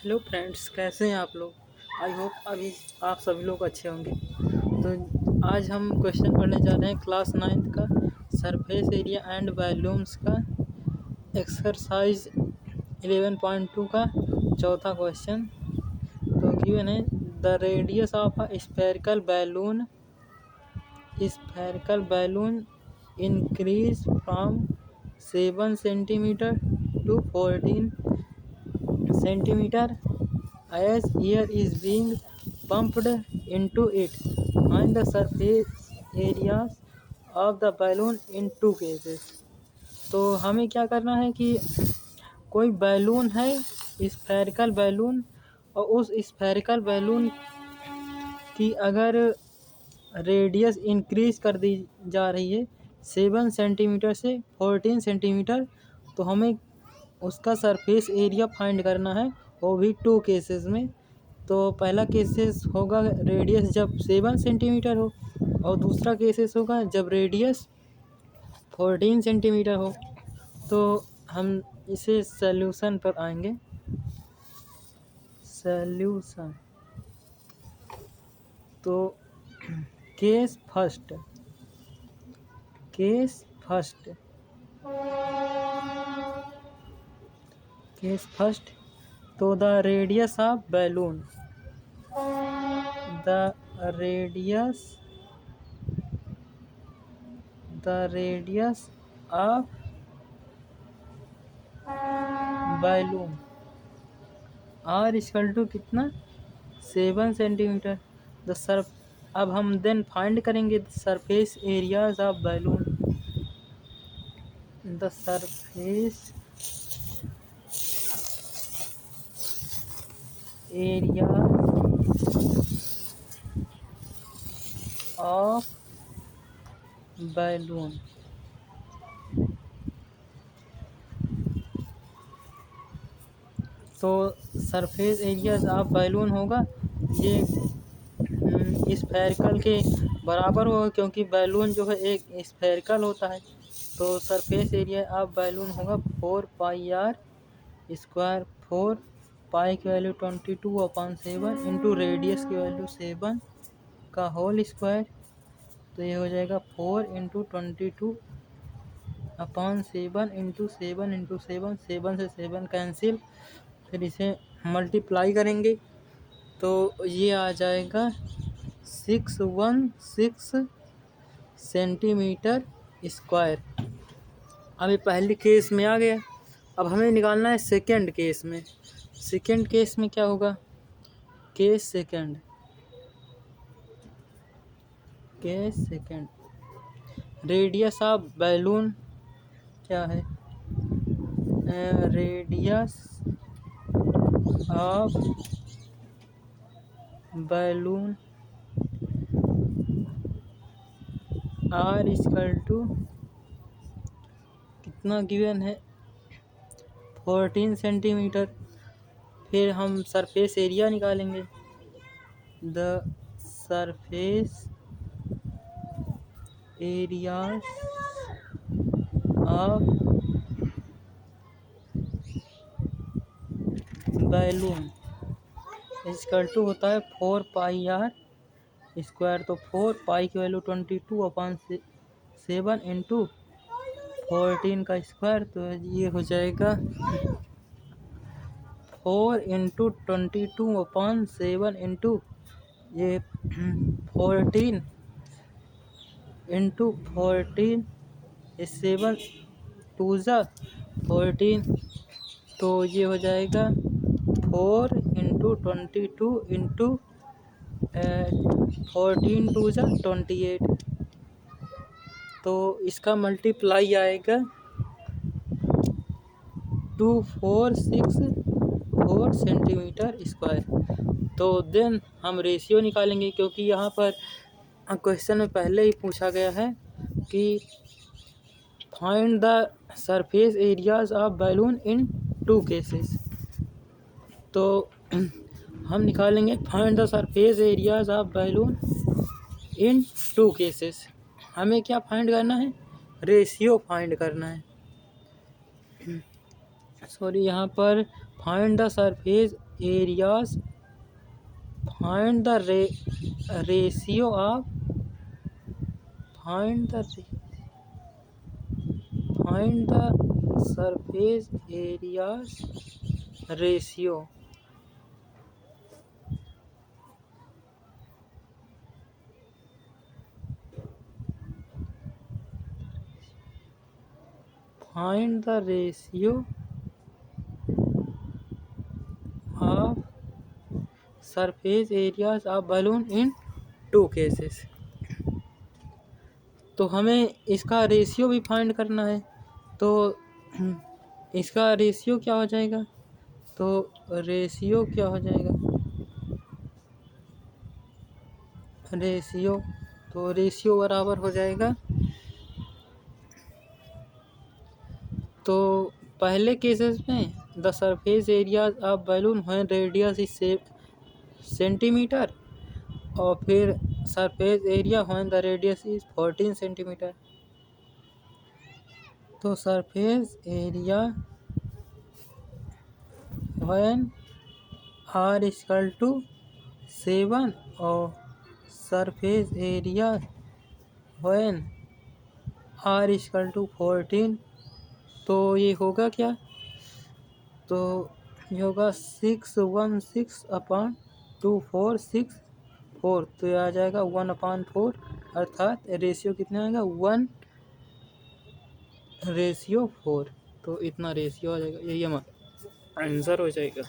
Hello friends, कैसे हैं आप लोग। आई होप अभी आप सभी लोग अच्छे होंगे। तो आज हम क्वेश्चन पढ़ने जा रहे हैं क्लास 9th का सरफेस एरिया एंड वॉल्यूम्स का एक्सरसाइज 11.2 का चौथा क्वेश्चन। तो गिवन है the radius of a spherical balloon increase from 7 centimetre to 14 centimeter as air is being pumped into it. Find the surface areas of the balloon in two cases. तो हमें क्या करना है कि कोई बैलून है स्फेरिकल बैलून, और उस स्फेरिकल बैलून की अगर रेडियस इंक्रीज कर दी जा रही है 7 सेंटीमीटर से 14 सेंटीमीटर, तो हमें उसका सरफेस एरिया फाइंड करना है, वो भी टू केसेस में। तो पहला केसेस होगा रेडियस जब 7 सेंटीमीटर हो, और दूसरा केसेस होगा जब रेडियस 14 सेंटीमीटर हो। तो हम इसे सॉल्यूशन पर आएंगे। सॉल्यूशन तो केस फर्स्ट तो the radius of balloon the radius of balloon r equal to कितना 7 सेंटीमीटर। अब हम देन फाइंड करेंगे surface areas of balloon. The surface area of balloon. तो सरफेस एरियाज ऑफ बैलून होगा ये स्फेरिकल के बराबर होगा, क्योंकि बैलून जो है एक स्फेरिकल होता है। तो सरफेस एरिया ऑफ बैलून होगा 4 पाई आर स्क्वायर। 4 पाई की वैल्यू 22/7 इंटू रेडियस की वैल्यू 7 का होल स्क्वायर। तो ये हो जाएगा 4 इंटू 22/7 इंटू 7 इंटू 7 से 7 कैंसिल, फिर इसे मल्टीप्लाई करेंगे तो ये आ जाएगा 616 सेंटीमीटर स्क्वायर। अभी पहले केस में आ गया, अब हमें निकालना है सेकंड केस में। सेकंड केस में क्या होगा, case second radius of balloon क्या है, radius of balloon r equal to कितना गिवन है 14 सेंटीमीटर। फिर हम सरफेस एरिया निकालेंगे। The surface areas of balloon equal to होता है 4 पाई आर स्क्वायर। तो 4 पाई की वैल्यू 22/7 इंटू 14 का स्क्वायर। तो ये हो जाएगा 4 इंटू 22/7 इंटू ये 14 इंटू 14 7 2 14। तो ये हो जाएगा 4 इंटू 22 इंटू 14 2 28। तो इसका मल्टीप्लाई आएगा 2464 सेंटीमीटर स्क्वायर। तो देन हम रेशियो निकालेंगे, क्योंकि यहाँ पर क्वेश्चन में पहले ही पूछा गया है कि find the surface areas of balloon in two cases. तो हम निकालेंगे find the surface areas of balloon in two cases. हमें क्या फाइंड करना है, रेशियो फाइंड करना है। सॉरी, यहाँ पर find the surface areas, find the ratio of, find the surface areas ratio, find the ratio of surface areas of balloon in 2 cases. तो हमें इसका रेशियो भी फाइंड करना है। तो इसका रेशियो क्या हो जाएगा, तो रेशियो क्या हो जाएगा, रेशियो बराबर हो जाएगा। तो पहले केसेस में the surface areas of balloon when radius is centimetre, और फिर surface area when the radius is 14 centimetre. तो surface area when r equal to 7 और surface area when r equal to 14, तो ये होगा क्या, तो ये होगा 616/2464, तो ये आ जाएगा 1/4, अर्थात रेशियो कितना आएगा 1/4। तो इतना रेशियो आ जाएगा, यही हमारा आंसर हो जाएगा।